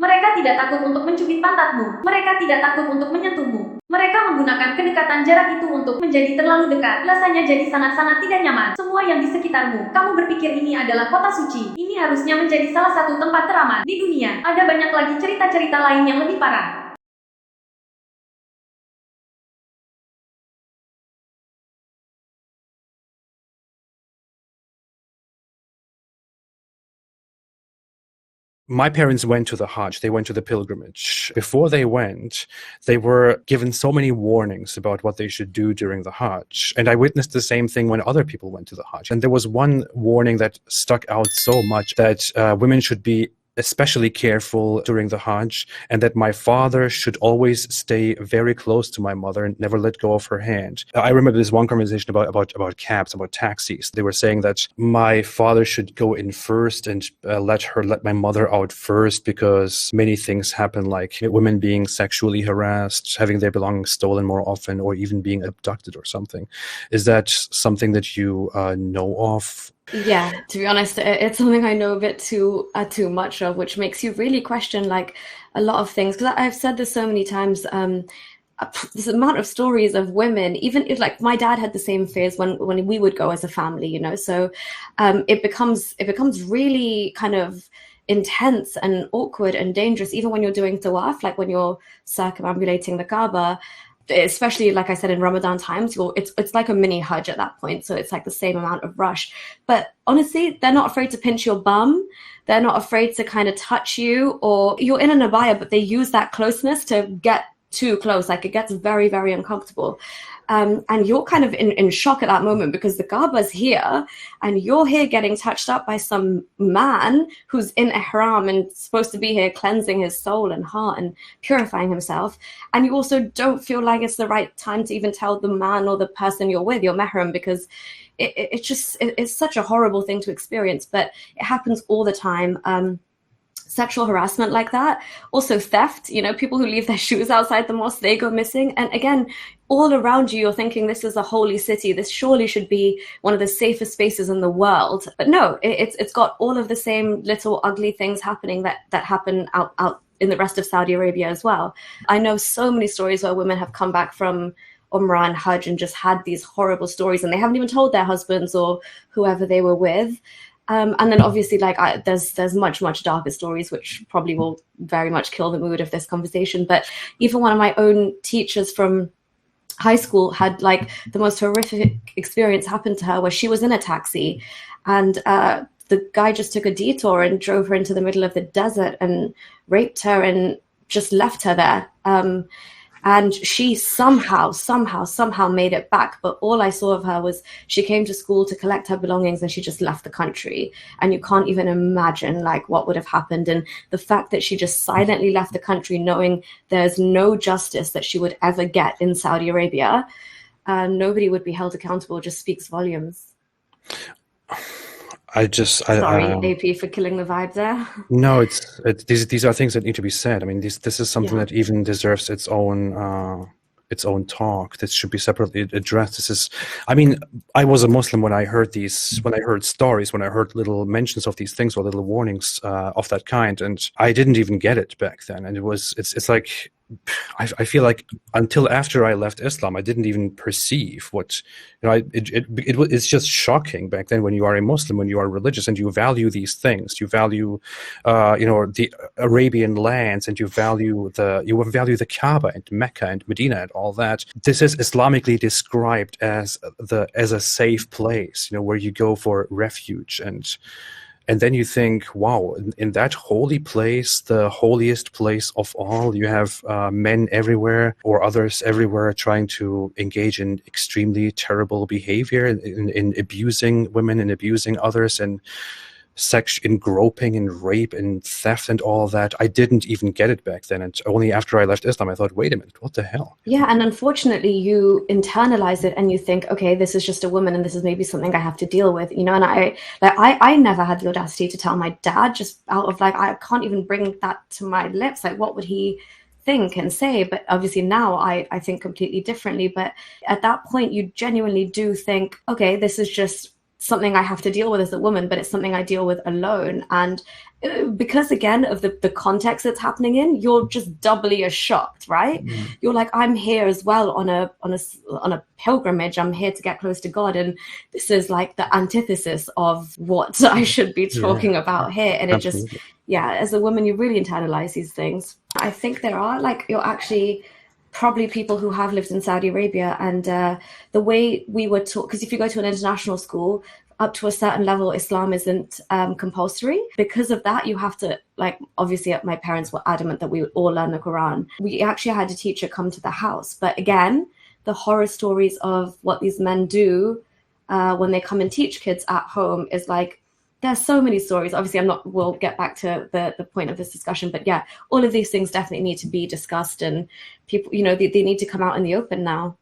Mereka tidak takut untuk mencubit pantatmu. Mereka tidak takut untuk menyentuhmu. Mereka menggunakan kedekatan jarak itu untuk menjadi terlalu dekat. Rasanya jadi sangat-sangat tidak nyaman. Semua yang di sekitarmu, kamu berpikir ini adalah kota suci. Ini harusnya menjadi salah satu tempat teraman di dunia. Ada banyak lagi cerita-cerita lain yang lebih parah. My parents went to the Hajj, they went to the pilgrimage. Before they went, they were given so many warnings about what they should do during the Hajj. And I witnessed the same thing when other people went to the Hajj. And there was one warning that stuck out so much, that women should be especially careful during the Hajj, and that my father should always stay very close to my mother and never let go of her hand. I remember this one conversation about cabs, about taxis. They were saying that my father should go in first and let my mother out first, because many things happen, like women being sexually harassed, having their belongings stolen more often, or even being abducted or something. Is that something that you know of? Yeah, to be honest, it's something I know a bit too much of, which makes you really question like a lot of things. Because I've said this so many times. This amount of stories of women, even if like my dad had the same fears when we would go as a family, you know. So it becomes really kind of intense and awkward and dangerous, even when you're doing tawaf, like when you're circumambulating the Kaaba. Especially, like I said, in Ramadan times, it's like a mini Hajj at that point. So it's like the same amount of rush. But honestly, they're not afraid to pinch your bum. They're not afraid to kind of touch you, or you're in an abaya, but they use that closeness to get too close. Like it gets very, very uncomfortable. And you're kind of in shock at that moment, because the Kaaba's here and you're here getting touched up by some man who's in ihram and supposed to be here cleansing his soul and heart and purifying himself. And you also don't feel like it's the right time to even tell the man or the person you're with, your mahram, because it's such a horrible thing to experience, but it happens all the time. Sexual harassment like that, also theft, you know, people who leave their shoes outside the mosque, they go missing. And again, all around you, you're thinking this is a holy city, this surely should be one of the safest spaces in the world. But no, it's got all of the same little ugly things happening that happen out in the rest of Saudi Arabia as well. I know so many stories where women have come back from Umrah and Hajj and just had these horrible stories, and they haven't even told their husbands or whoever they were with. And then obviously, like there's much darker stories, which probably will very much kill the mood of this conversation. But even one of my own teachers from high school had like the most horrific experience happen to her, where she was in a taxi and the guy just took a detour and drove her into the middle of the desert and raped her and just left her there. And she somehow made it back. But all I saw of her was she came to school to collect her belongings and she just left the country. And you can't even imagine like what would have happened. And the fact that she just silently left the country, knowing there's no justice that she would ever get in Saudi Arabia, nobody would be held accountable, just speaks volumes. Sorry, AP, for killing the vibe there. No, these are things that need to be said. I mean, this is something that even deserves its own talk. This should be separately addressed. I mean, I was a Muslim when I heard stories, when I heard little mentions of these things or little warnings of that kind, and I didn't even get it back then. And it's like, I feel like until after I left Islam, I didn't even perceive what, you know, it's just shocking back then when you are a Muslim, when you are religious and you value these things, you value, the Arabian lands, and you value the Kaaba and Mecca and Medina and all that. This is Islamically described as a safe place, you know, where you go for refuge. And then you think, wow, in that holy place, the holiest place of all, you have men everywhere or others everywhere trying to engage in extremely terrible behavior, in abusing women and abusing others, and in groping and rape and theft and all that. I didn't even get it back then. And only after I left Islam, I thought, wait a minute, what the hell? Yeah, and unfortunately, you internalize it and you think, okay, this is just a woman and this is maybe something I have to deal with, you know. And I never had the audacity to tell my dad, just out of like, I can't even bring that to my lips. Like, what would he think and say? But obviously now I think completely differently. But at that point, you genuinely do think, okay, this is just something I have to deal with as a woman, but it's something I deal with alone. And because again of the context it's happening in, you're just doubly as shocked, right? You're like, I'm here as well on a pilgrimage. I'm here to get close to God, and this is like the antithesis of what I should be talking about here. And it just, as a woman, you really internalize these things. I think there are, like, you're actually probably people who have lived in Saudi Arabia, and the way we were taught, because if you go to an international school, up to a certain level, Islam isn't compulsory. Because of that, you have to, like, obviously my parents were adamant that we would all learn the Quran. We actually had a teacher come to the house. But again, the horror stories of what these men do when they come and teach kids at home is like, there's so many stories. Obviously, we'll get back to the point of this discussion, but yeah, all of these things definitely need to be discussed, and people, they need to come out in the open now.